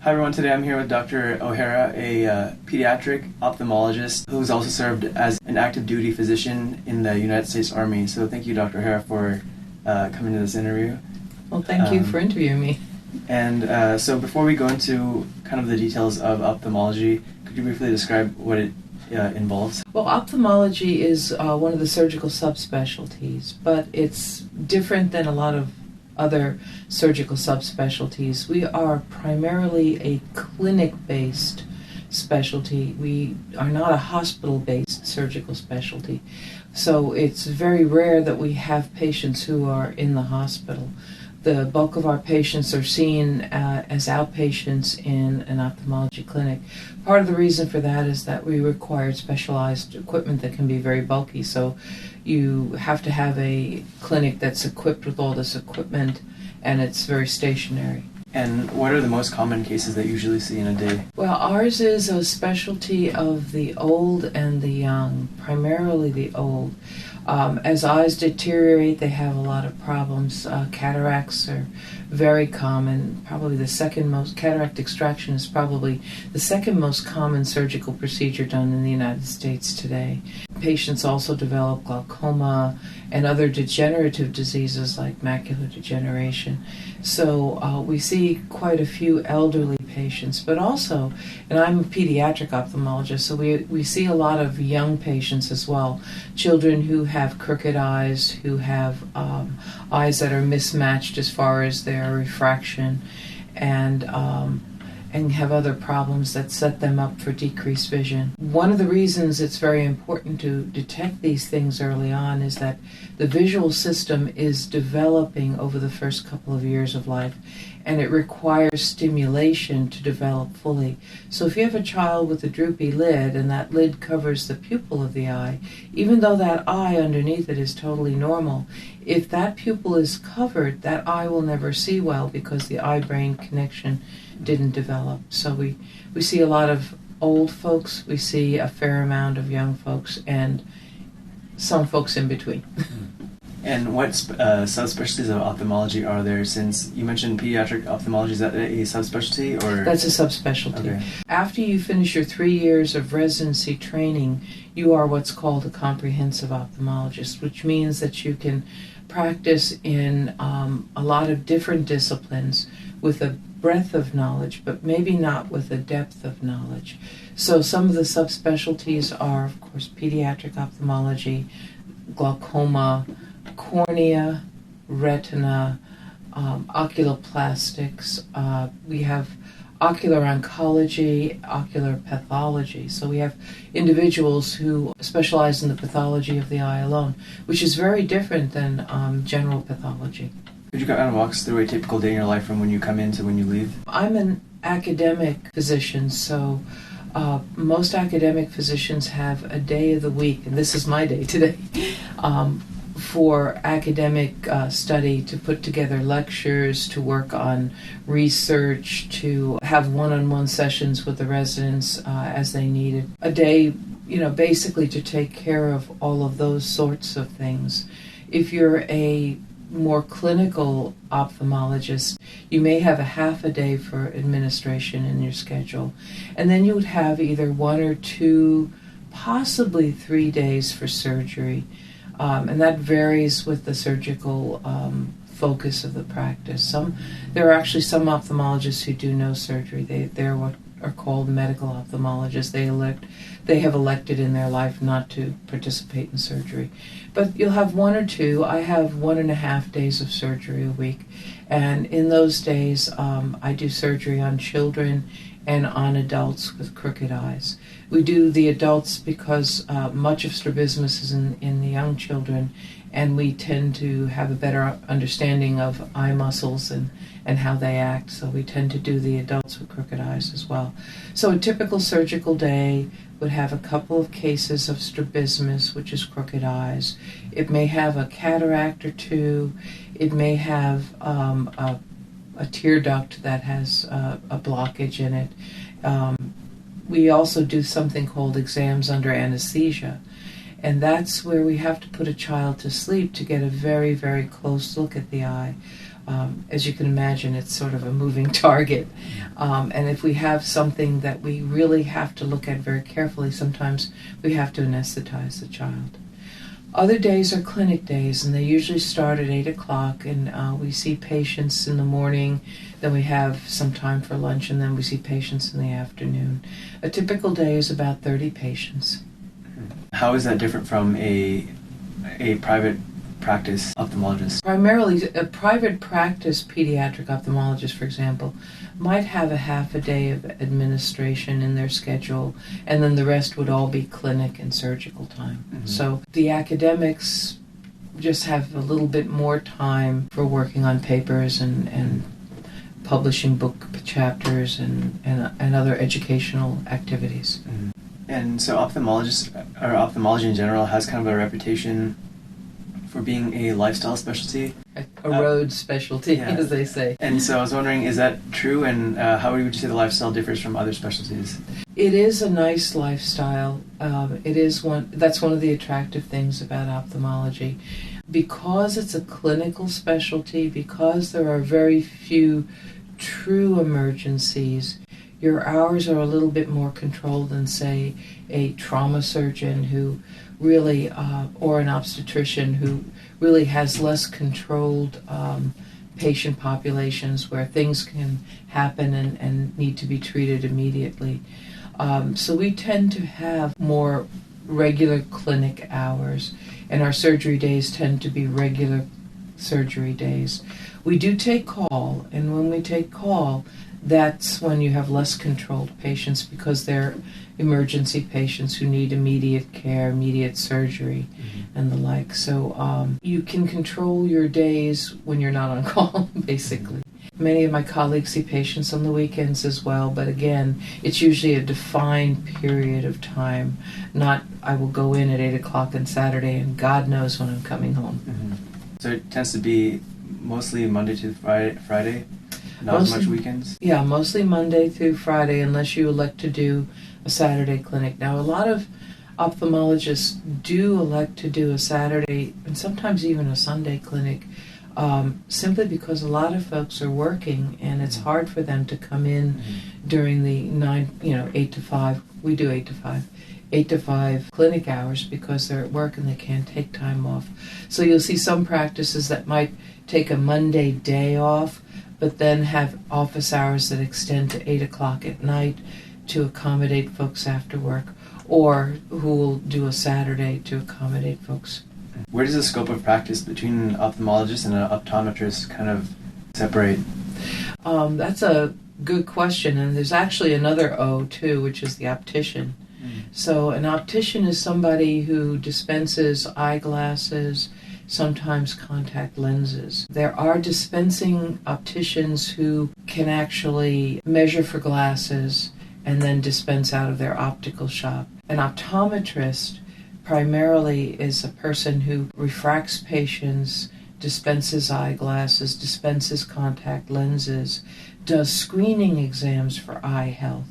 Hi everyone, today I'm here with Dr. O'Hara, a pediatric ophthalmologist who's also served as an active duty physician in the United States Army. So thank you, Dr. O'Hara, for coming to this interview. Well, thank you for interviewing me. And so before we go into kind of the details of ophthalmology, could you briefly describe what it involves? Well, ophthalmology is one of the surgical subspecialties, but it's different than a lot of other surgical subspecialties. We are primarily a clinic-based specialty. We are not a hospital-based surgical specialty. So it's very rare that we have patients who are in the hospital. The bulk of our patients are seen as outpatients in an ophthalmology clinic. Part of the reason for that is that we require specialized equipment that can be very bulky. So you have to have a clinic that's equipped with all this equipment, and it's very stationary. And what are the most common cases that you usually see in a day? Well, ours is a specialty of the old and the young, primarily the old. As eyes deteriorate, they have a lot of problems. Cataracts are very common. Probably the second most, cataract extraction is probably the second most common surgical procedure done in the United States today. Patients also develop glaucoma and other degenerative diseases like macular degeneration. So we see quite a few elderly patients, but also, and I'm a pediatric ophthalmologist, so we see a lot of young patients as well. Children who have crooked eyes, who have eyes that are mismatched as far as their refraction, and have other problems that set them up for decreased vision. One of the reasons it's very important to detect these things early on is that the visual system is developing over the first couple of years of life, and it requires stimulation to develop fully. So if you have a child with a droopy lid and that lid covers the pupil of the eye, even though that eye underneath it is totally normal, if that pupil is covered, that eye will never see well because the eye-brain connection didn't develop. So we see a lot of old folks, we see a fair amount of young folks, and some folks in between. And what subspecialties of ophthalmology are there? Since you mentioned pediatric ophthalmology, is that a subspecialty or? That's a subspecialty. Okay. After you finish your 3 years of residency training, you are what's called a comprehensive ophthalmologist, which means that you can practice in a lot of different disciplines with a breadth of knowledge, but maybe not with a depth of knowledge. So some of the subspecialties are, of course, pediatric ophthalmology, glaucoma, cornea, retina, oculoplastics. We have ocular oncology, ocular pathology. So we have individuals who specialize in the pathology of the eye alone, which is very different than general pathology. Could you kind of walk us through a typical day in your life from when you come in to when you leave? I'm an academic physician, so most academic physicians have a day of the week, and this is my day today, for academic study, to put together lectures, to work on research, to have one-on-one sessions with the residents as they need it. A day, basically to take care of all of those sorts of things. If you're a more clinical ophthalmologist, you may have a half a day for administration in your schedule, and then you would have either 1 or 2, possibly 3 days for surgery, and that varies with the surgical focus of the practice. There are actually some ophthalmologists who do no surgery. They're what are called medical ophthalmologists. They have elected in their life not to participate in surgery. But you'll have 1 or 2. I have 1.5 days of surgery a week. And in those days, I do surgery on children and on adults with crooked eyes. We do the adults because much of strabismus is in the young children, and we tend to have a better understanding of eye muscles and how they act, so we tend to do the adults with crooked eyes as well. So a typical surgical day would have a couple of cases of strabismus, which is crooked eyes. It may have a cataract or 2. It may have a tear duct that has a blockage in it. We also do something called exams under anesthesia, and that's where we have to put a child to sleep to get a very, very close look at the eye. As you can imagine, it's sort of a moving target. And if we have something that we really have to look at very carefully, sometimes we have to anesthetize the child. Other days are clinic days, and they usually start at 8 o'clock, and we see patients in the morning, then we have some time for lunch, and then we see patients in the afternoon. A typical day is about 30 patients. How is that different from a private practice ophthalmologist? Primarily, a private practice pediatric ophthalmologist, for example, might have a half a day of administration in their schedule, and then the rest would all be clinic and surgical time. Mm-hmm. So the academics just have a little bit more time for working on papers and publishing book chapters and other educational activities. Mm-hmm. And so ophthalmologists, or ophthalmology in general, has kind of a reputation for being a lifestyle specialty. A road specialty, yeah, as they say. And so I was wondering, is that true, and how would you say the lifestyle differs from other specialties? It is a nice lifestyle. That's one of the attractive things about ophthalmology. Because it's a clinical specialty, because there are very few true emergencies, your hours are a little bit more controlled than, say, a trauma surgeon who really, or an obstetrician who really has less controlled patient populations where things can happen and need to be treated immediately. So we tend to have more regular clinic hours, and our surgery days tend to be regular surgery days. We do take call, and when we take call, that's when you have less controlled patients because they're emergency patients who need immediate care, immediate surgery, mm-hmm, and the like. So you can control your days when you're not on call, basically. Many of my colleagues see patients on the weekends as well, but again, it's usually a defined period of time. Not, I will go in at 8 o'clock on Saturday and God knows when I'm coming home. Mm-hmm. So it tends to be mostly Monday to Friday? Not as much weekends? Yeah, mostly Monday through Friday, unless you elect to do a Saturday clinic. Now, a lot of ophthalmologists do elect to do a Saturday and sometimes even a Sunday clinic, simply because a lot of folks are working and it's hard for them to come in, mm-hmm, during the 8 to 5. We do 8 to 5. 8 to 5 clinic hours because they're at work and they can't take time off. So you'll see some practices that might take a Monday day off, but then have office hours that extend to 8 o'clock at night to accommodate folks after work, or who will do a Saturday to accommodate folks. Where does the scope of practice between an ophthalmologist and an optometrist kind of separate? That's a good question, and there's actually another O too, which is the optician. So an optician is somebody who dispenses eyeglasses, sometimes contact lenses. There are dispensing opticians who can actually measure for glasses and then dispense out of their optical shop. An optometrist primarily is a person who refracts patients, dispenses eyeglasses, dispenses contact lenses, does screening exams for eye health.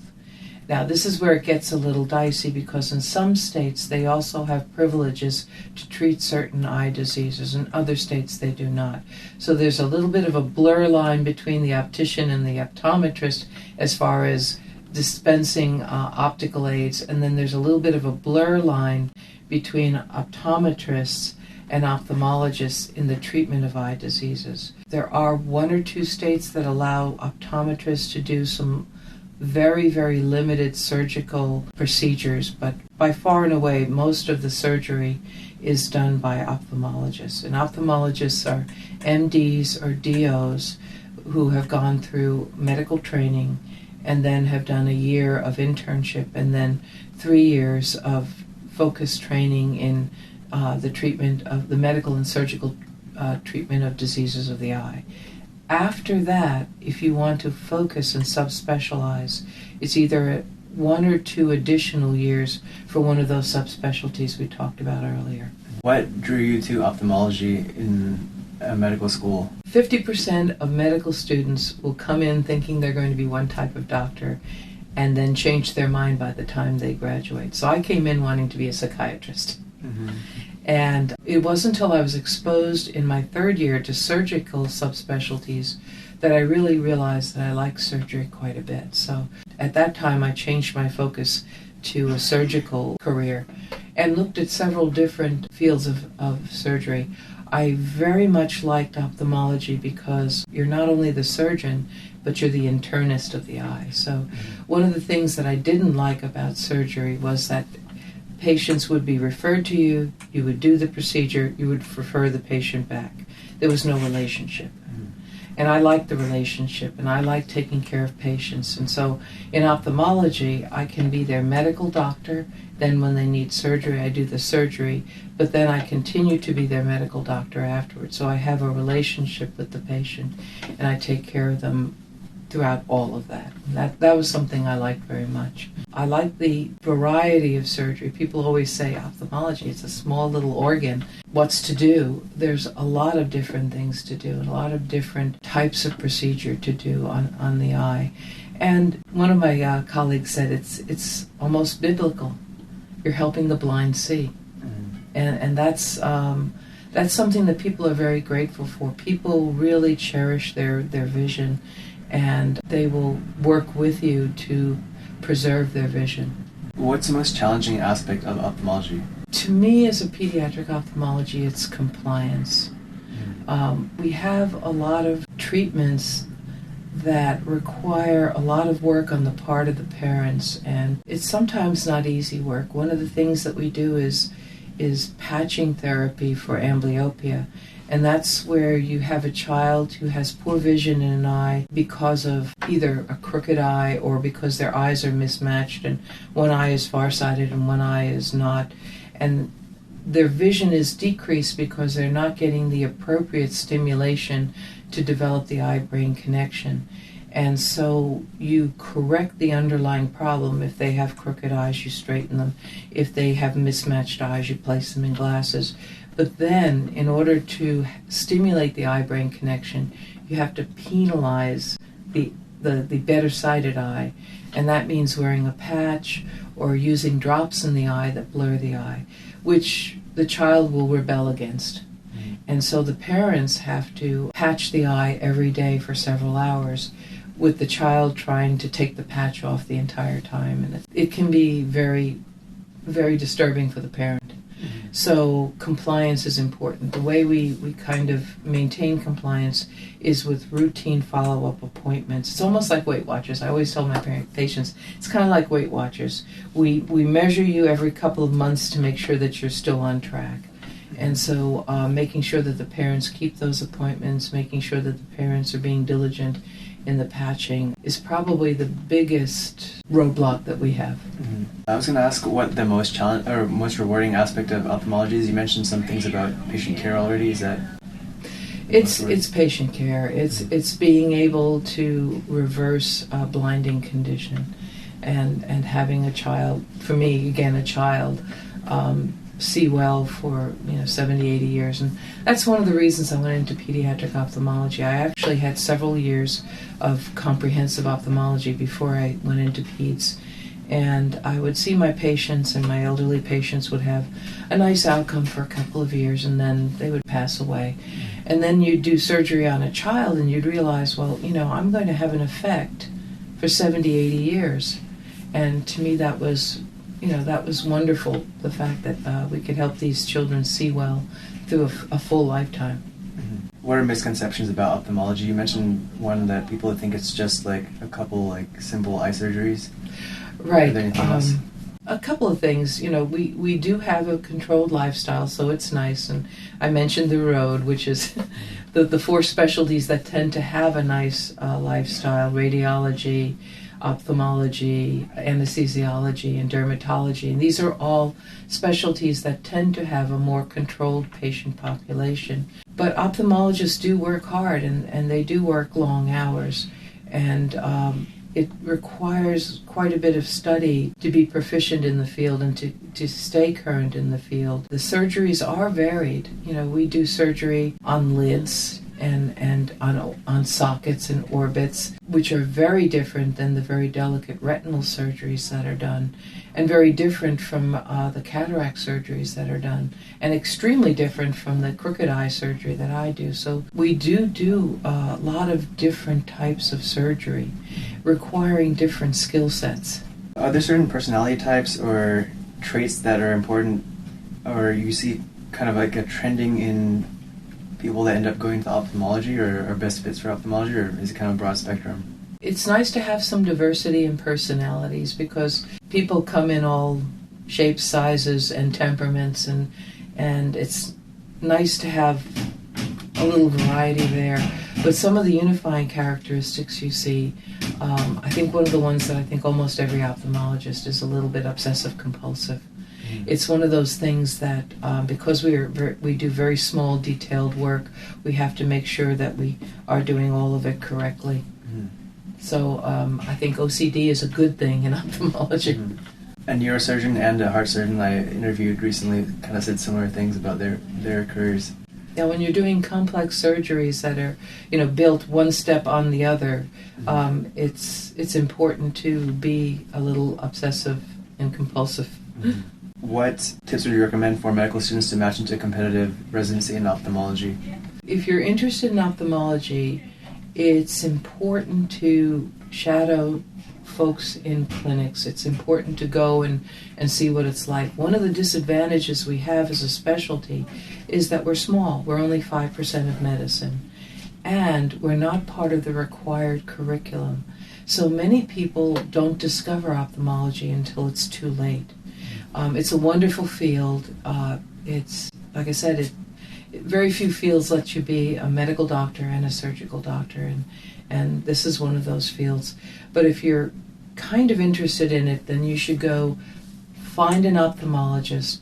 Now, this is where it gets a little dicey because in some states they also have privileges to treat certain eye diseases. In other states they do not. So there's a little bit of a blur line between the optician and the optometrist as far as dispensing optical aids, and then there's a little bit of a blur line between optometrists and ophthalmologists in the treatment of eye diseases. There are 1 or 2 states that allow optometrists to do some very, very limited surgical procedures, but by far and away, most of the surgery is done by ophthalmologists. And ophthalmologists are MDs or DOs who have gone through medical training and then have done a year of internship and then 3 years of focused training in the treatment of the medical and surgical treatment of diseases of the eye. After that, if you want to focus and subspecialize, it's either 1 or 2 additional years for one of those subspecialties we talked about earlier. What drew you to ophthalmology in medical school? 50% of medical students will come in thinking they're going to be one type of doctor and then change their mind by the time they graduate. So I came in wanting to be a psychiatrist. Mm-hmm. And it wasn't until I was exposed in my third year to surgical subspecialties that I really realized that I liked surgery quite a bit. So at that time, I changed my focus to a surgical career and looked at several different fields of surgery. I very much liked ophthalmology because you're not only the surgeon, but you're the internist of the eye. So one of the things that I didn't like about surgery was that patients would be referred to you, you would do the procedure, you would refer the patient back. There was no relationship. And I like the relationship, and I like taking care of patients. And so in ophthalmology, I can be their medical doctor. Then when they need surgery, I do the surgery. But then I continue to be their medical doctor afterwards. So I have a relationship with the patient, and I take care of them throughout all of that. That was something I liked very much. I like the variety of surgery. People always say ophthalmology, it's a small little organ. What's to do? There's a lot of different things to do, and a lot of different types of procedure to do on the eye. And one of my colleagues said it's almost biblical. You're helping the blind see. And that's something that people are very grateful for. People really cherish their vision, and they will work with you to preserve their vision. What's the most challenging aspect of ophthalmology? To me, as a pediatric ophthalmology, it's compliance. We have a lot of treatments that require a lot of work on the part of the parents, and it's sometimes not easy work. One of the things that we do is patching therapy for amblyopia. And that's where you have a child who has poor vision in an eye because of either a crooked eye or because their eyes are mismatched and one eye is farsighted and one eye is not. And their vision is decreased because they're not getting the appropriate stimulation to develop the eye-brain connection. And so you correct the underlying problem. If they have crooked eyes, you straighten them. If they have mismatched eyes, you place them in glasses. But then, in order to stimulate the eye-brain connection, you have to penalize the better-sighted eye. And that means wearing a patch or using drops in the eye that blur the eye, which the child will rebel against. And so the parents have to patch the eye every day for several hours, with the child trying to take the patch off the entire time. And it can be very, very disturbing for the parent. So compliance is important. The way we kind of maintain compliance is with routine follow-up appointments. It's almost like Weight Watchers. I always tell my patients, it's kind of like Weight Watchers. We measure you every couple of months to make sure that you're still on track. And so making sure that the parents keep those appointments, making sure that the parents are being diligent in the patching is probably the biggest roadblock that we have. I was going to ask what the most most rewarding aspect of ophthalmology is. You mentioned some things about patient care already. Is that? It's patient care. It's being able to reverse a blinding condition, and having a child. For me, again, a child. See well for 70, 80 years, and that's one of the reasons I went into pediatric ophthalmology. I actually had several years of comprehensive ophthalmology before I went into peds, and I would see my patients, and my elderly patients would have a nice outcome for a couple of years, and then they would pass away. And then you'd do surgery on a child, and you'd realize, well, I'm going to have an effect for 70, 80 years, and to me that was wonderful, the fact that we could help these children see well through a full lifetime. What are misconceptions about ophthalmology? You mentioned one that people think it's just like a couple simple eye surgeries. Right. Are there anything else? A couple of things. We do have a controlled lifestyle, so it's nice. And I mentioned the road, which is the four specialties that tend to have a nice lifestyle: radiology, ophthalmology, anesthesiology, and dermatology. And these are all specialties that tend to have a more controlled patient population. But ophthalmologists do work hard, and they do work long hours. And it requires quite a bit of study to be proficient in the field and to stay current in the field. The surgeries are varied. We do surgery on lids and on sockets and orbits, which are very different than the very delicate retinal surgeries that are done, and very different from the cataract surgeries that are done, and extremely different from the crooked eye surgery that I do. So we do a lot of different types of surgery requiring different skill sets. Are there certain personality types or traits that are important, or you see kind of like a trending in people that end up going to ophthalmology or are best fits for ophthalmology, or is it kind of a broad spectrum? It's nice to have some diversity in personalities because people come in all shapes, sizes, and temperaments, and it's nice to have a little variety there. But some of the unifying characteristics you see, I think one of the ones that I think almost every ophthalmologist is a little bit obsessive-compulsive. It's one of those things that because we do very small, detailed work, we have to make sure that we are doing all of it correctly. So I think OCD is a good thing in ophthalmology. A neurosurgeon and a heart surgeon I interviewed recently kind of said similar things about their careers. Now, when you're doing complex surgeries that are, built one step on the other, it's important to be a little obsessive and compulsive. What tips would you recommend for medical students to match into competitive residency in ophthalmology? If you're interested in ophthalmology, it's important to shadow folks in clinics. It's important to go and see what it's like. One of the disadvantages we have as a specialty is that we're small. We're only 5% of medicine, and we're not part of the required curriculum. So many people don't discover ophthalmology until it's too late. It's a wonderful field. It's, like I said, very few fields let you be a medical doctor and a surgical doctor, and this is one of those fields. But if you're kind of interested in it, then you should go find an ophthalmologist,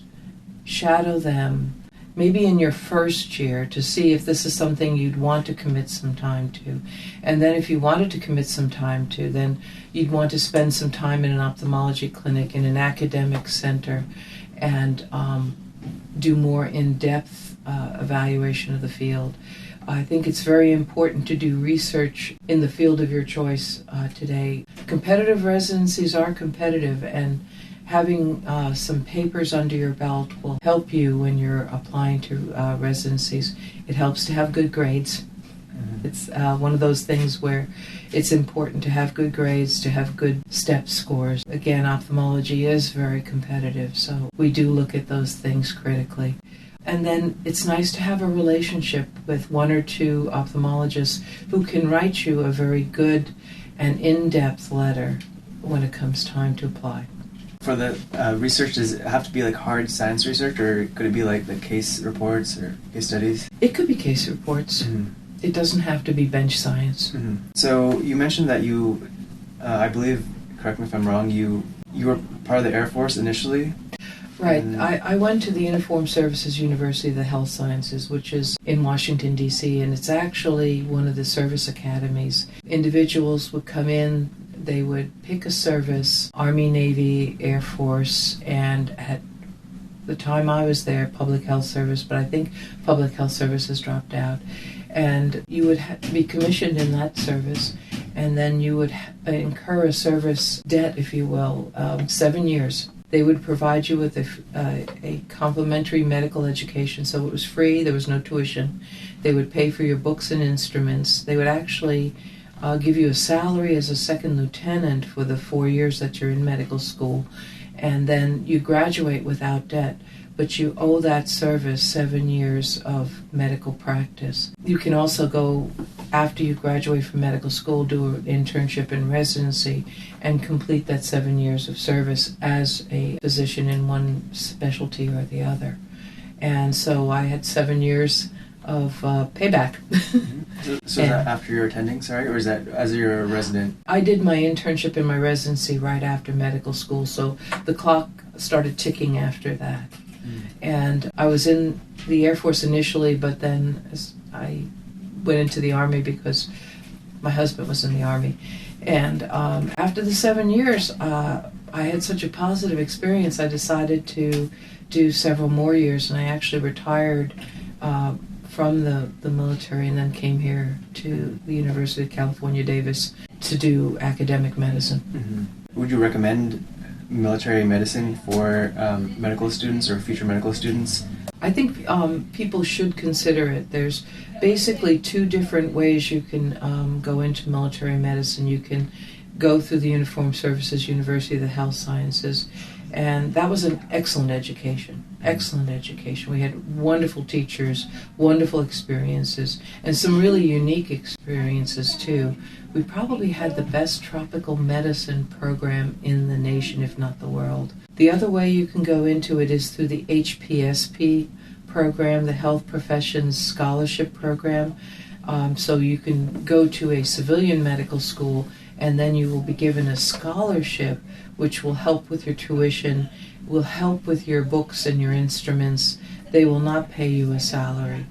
shadow them, maybe in your first year, to see if this is something you'd want to commit some time to. And then if you wanted to commit some time to, then you'd want to spend some time in an ophthalmology clinic in an academic center and do more in-depth evaluation of the field. I think it's very important to do research in the field of your choice today. Competitive residencies are competitive, and having some papers under your belt will help you when you're applying to residencies. It helps to have good grades. It's one of those things where it's important to have good grades, to have good step scores. Again, ophthalmology is very competitive, so we do look at those things critically. And then it's nice to have a relationship with one or two ophthalmologists who can write you a very good and in-depth letter when it comes time to apply. For the research, does it have to be like hard science research, or could it be like the case reports or case studies? It could be case reports. It doesn't have to be bench science. So you mentioned that you, I believe, correct me if I'm wrong, you were part of the Air Force initially? Right. I went to the Uniformed Services University of the Health Sciences, which is in Washington, D.C., and it's actually one of the service academies. Individuals would come in, they would pick a service, Army, Navy, Air Force, and at the time I was there, Public Health Service, but I think Public Health Service has dropped out. And you would be commissioned in that service, and then you would incur a service debt, if you will, 7 years. They would provide you with a complimentary medical education, so it was free, there was no tuition. They would pay for your books and instruments. They would actually give you a salary as a second lieutenant for the 4 years that you're in medical school, and then you graduate without debt, but you owe that service 7 years of medical practice. You can also go, after you graduate from medical school, do an internship in residency and complete that 7 years of service as a physician in one specialty or the other. And so I had 7 years of payback. So is that after you're attending, or is that as you're a resident? I did my internship in my residency right after medical school, so the clock started ticking after that. And I was in the Air Force initially, but then I went into the Army because my husband was in the Army. And after the 7 years, I had such a positive experience, I decided to do several more years, and I actually retired from the military and then came here to the University of California, Davis to do academic medicine. Mm-hmm. Would you recommend military medicine for medical students or future medical students? I think people should consider it. There's basically two different ways you can go into military medicine. You can go through the Uniformed Services University of the Health Sciences, and that was an excellent education. Excellent education. We had wonderful teachers, wonderful experiences, and some really unique experiences too. We probably had the best tropical medicine program in the nation, if not the world. The other way you can go into it is through the HPSP program, the Health Professions Scholarship Program. So you can go to a civilian medical school and then you will be given a scholarship which will help with your tuition, will help with your books and your instruments. They will not pay you a salary,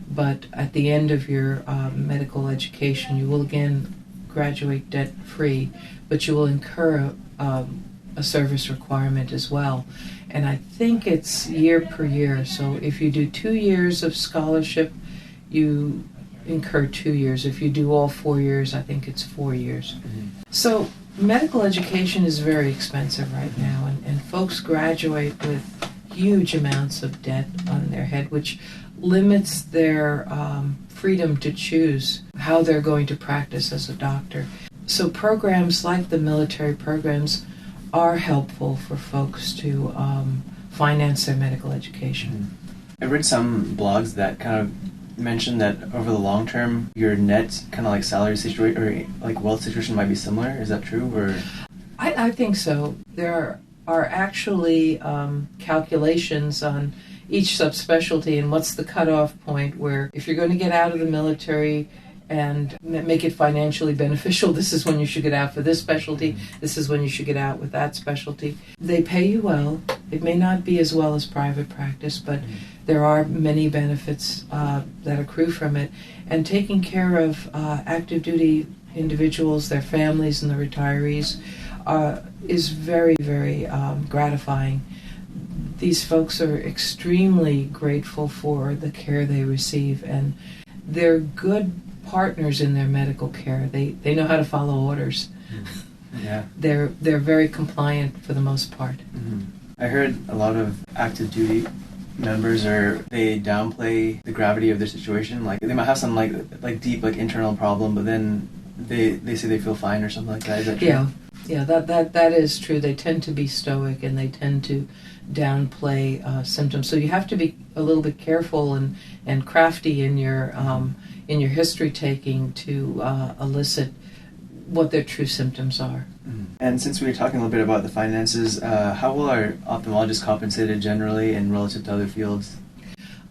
but at the end of your medical education you will again graduate debt-free, but you will incur a service requirement as well. And I think it's year per year, so if you do 2 years of scholarship, you incur 2 years. If you do all 4 years, I think it's 4 years. Mm-hmm. So medical education is very expensive right now, and folks graduate with huge amounts of debt on their head, which limits their freedom to choose how they're going to practice as a doctor. So programs like the military programs are helpful for folks to finance their medical education. I read some blogs that kind of mentioned that over the long term, your net kind of like salary situation or like wealth situation might be similar. Is that true? Or I think so. There are actually calculations on each subspecialty and what's the cutoff point where if you're going to get out of the military and make it financially beneficial, this is when you should get out for this specialty, this is when you should get out with that specialty. They pay you well. It may not be as well as private practice, but there are many benefits that accrue from it. And taking care of active duty individuals, their families, and the retirees is very, very gratifying. These folks are extremely grateful for the care they receive, and they're good partners in their medical care. They know how to follow orders. Yeah. They're very compliant for the most part. Mm-hmm. I heard a lot of active duty members they downplay the gravity of their situation. Like they might have some like deep like internal problem, but then they say they feel fine or something like that. Is that true? Yeah, that is true. They tend to be stoic and they tend to downplay symptoms. So you have to be a little bit careful and crafty in your history taking to elicit what their true symptoms are. And since we were talking a little bit about the finances, how well are ophthalmologists compensated generally and relative to other fields?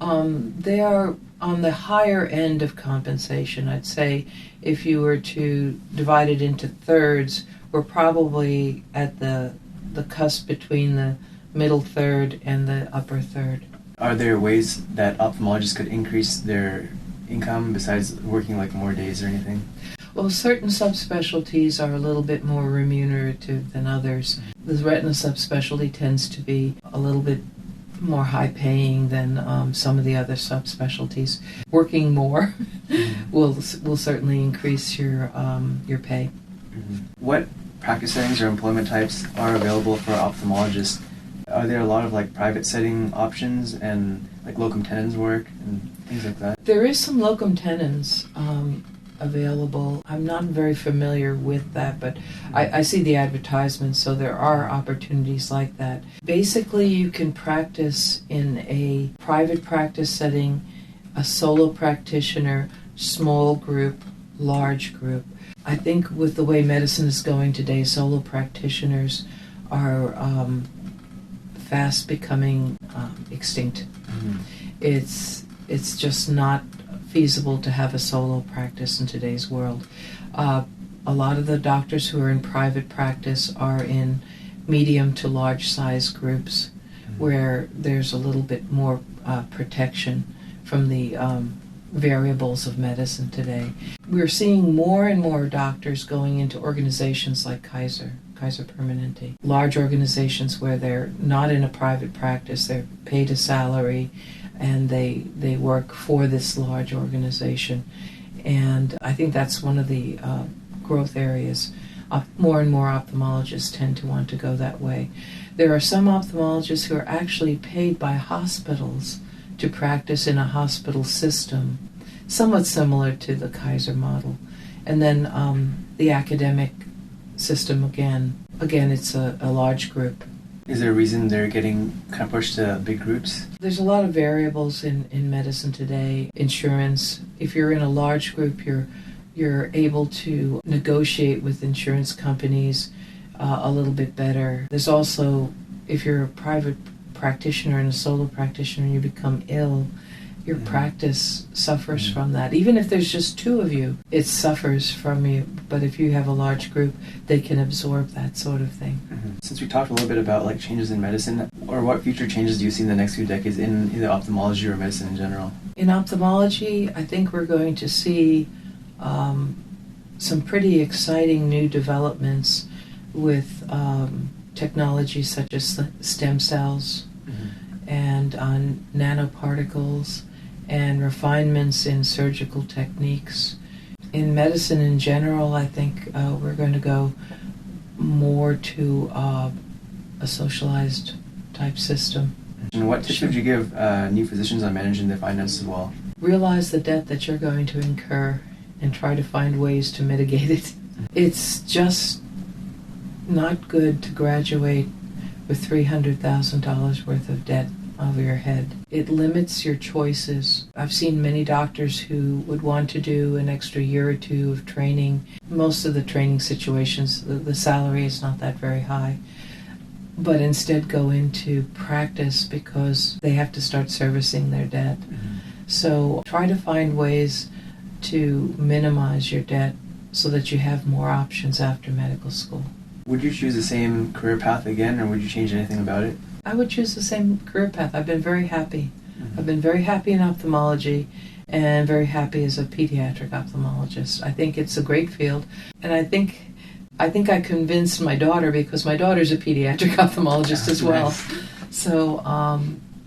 They are on the higher end of compensation. I'd say if you were to divide it into thirds, we're probably at the cusp between the middle third and the upper third. Are there ways that ophthalmologists could increase their income besides working like more days or anything? Well, certain subspecialties are a little bit more remunerative than others. The retina subspecialty tends to be a little bit more high-paying than some of the other subspecialties. Working more will certainly increase your pay. Mm-hmm. What practice settings or employment types are available for ophthalmologists? Are there a lot of like private setting options and like locum tenens work and things like that? There is some locum tenens available. I'm not very familiar with that, but I see the advertisements, so there are opportunities like that. Basically, you can practice in a private practice setting, a solo practitioner, small group, large group. I think with the way medicine is going today, solo practitioners are fast becoming extinct. Mm-hmm. It's just not feasible to have a solo practice in today's world. A lot of the doctors who are in private practice are in medium to large size groups where there's a little bit more protection from the variables of medicine today. We're seeing more and more doctors going into organizations like Kaiser Permanente, large organizations where they're not in a private practice, they're paid a salary, and they work for this large organization. And I think that's one of the growth areas. More and more ophthalmologists tend to want to go that way. There are some ophthalmologists who are actually paid by hospitals to practice in a hospital system, somewhat similar to the Kaiser model. And then the academic system, again, it's a large group. Is there a reason they're getting kind of pushed to big groups? There's a lot of variables in medicine today. Insurance, if you're in a large group, you're able to negotiate with insurance companies a little bit better. There's also, if you're a private practitioner and a solo practitioner and you become ill, your practice suffers from that. Even if there's just two of you, it suffers from you. But if you have a large group, they can absorb that sort of thing. Since we talked a little bit about like changes in medicine, or what future changes do you see in the next few decades in either ophthalmology or medicine in general? In ophthalmology, I think we're going to see some pretty exciting new developments with technologies such as stem cells and nanoparticles and refinements in surgical techniques. In medicine in general, I think we're going to go more to a socialized type system. And what tips would you give new physicians on managing their finances well? Realize the debt that you're going to incur and try to find ways to mitigate it. It's just not good to graduate with $300,000 worth of debt over your head. It limits your choices. I've seen many doctors who would want to do an extra year or two of training. Most of the training situations, the salary is not that very high, but instead go into practice because they have to start servicing their debt. So try to find ways to minimize your debt so that you have more options after medical school. Would you choose the same career path again, or would you change anything about it? I would choose the same career path. I've been very happy. I've been very happy in ophthalmology and very happy as a pediatric ophthalmologist. I think it's a great field, and I think I convinced my daughter, because my daughter's a pediatric ophthalmologist as well. Nice. So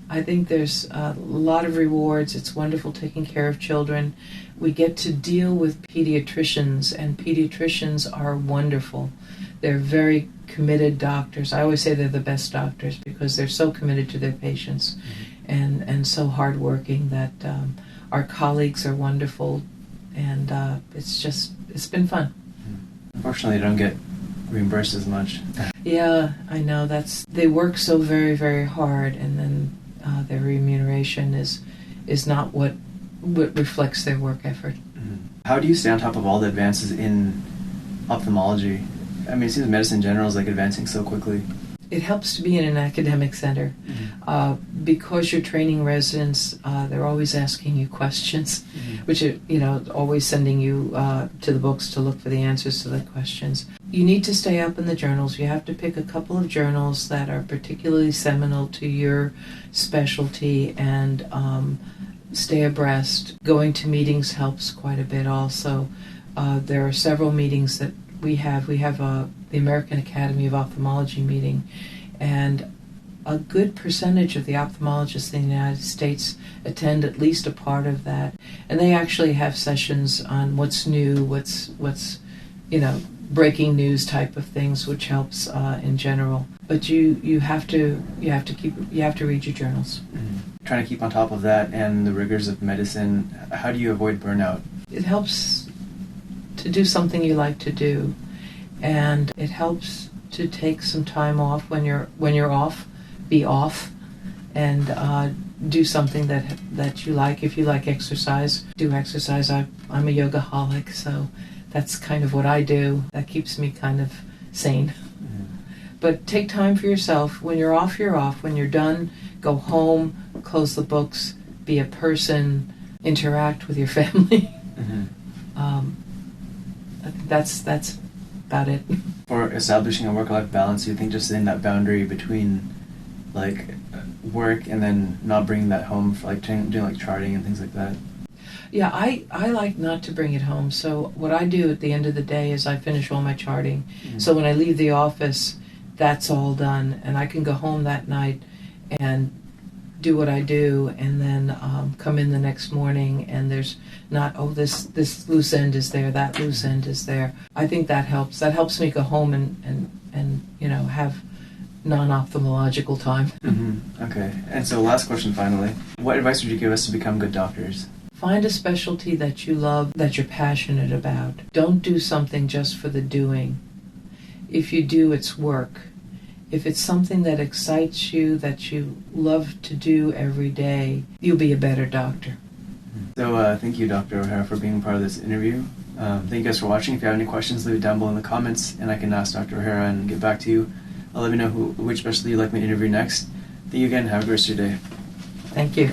I think there's a lot of rewards. It's wonderful taking care of children. We get to deal with pediatricians, and pediatricians are wonderful. They're very committed doctors. I always say they're the best doctors because they're so committed to their patients and so hardworking that our colleagues are wonderful, and it's been fun. Unfortunately, they don't get reimbursed as much. Yeah, I know. They work so very, very hard, and then their remuneration is not what reflects their work effort. How do you stay on top of all the advances in ophthalmology? I mean, it seems medicine in general is like advancing so quickly. It helps to be in an academic center. Because you're training residents, they're always asking you questions, which are, always sending you to the books to look for the answers to the questions. You need to stay up in the journals. You have to pick a couple of journals that are particularly seminal to your specialty and stay abreast. Going to meetings helps quite a bit also. There are several meetings that we have the American Academy of Ophthalmology meeting, and a good percentage of the ophthalmologists in the United States attend at least a part of that, and they actually have sessions on what's new, what's breaking news type of things, which helps in general. But you have to read your journals. Trying to keep on top of that and the rigors of medicine. How do you avoid burnout? It helps to do something you like to do, and it helps to take some time off when you're off. Be off and do something that you like. If you like exercise, do exercise. I'm a yoga-holic, so that's kind of what I do. That keeps me kind of sane. But take time for yourself. When you're off, you're off. When you're done, go home, close the books, be a person, interact with your family. I think that's about it. For establishing a work-life balance, do you think just in that boundary between like work and then not bringing that home, for like doing like charting and things like that? Yeah, I like not to bring it home. So what I do at the end of the day is I finish all my charting. So when I leave the office, that's all done, and I can go home that night and do what I do and then come in the next morning and there's not, oh, this loose end is there, that loose end is there. I think that helps. That helps me go home and have non-ophthalmological time. Mm-hmm. Okay. And so last question finally. What advice would you give us to become good doctors? Find a specialty that you love, that you're passionate about. Don't do something just for the doing. If you do, it's work. If it's something that excites you, that you love to do every day, you'll be a better doctor. So thank you, Dr. O'Hara, for being part of this interview. Thank you guys for watching. If you have any questions, leave it down below in the comments, and I can ask Dr. O'Hara and get back to you. Let me know which specialty you'd like me to interview next. Thank you again. Have a great rest of your day. Thank you.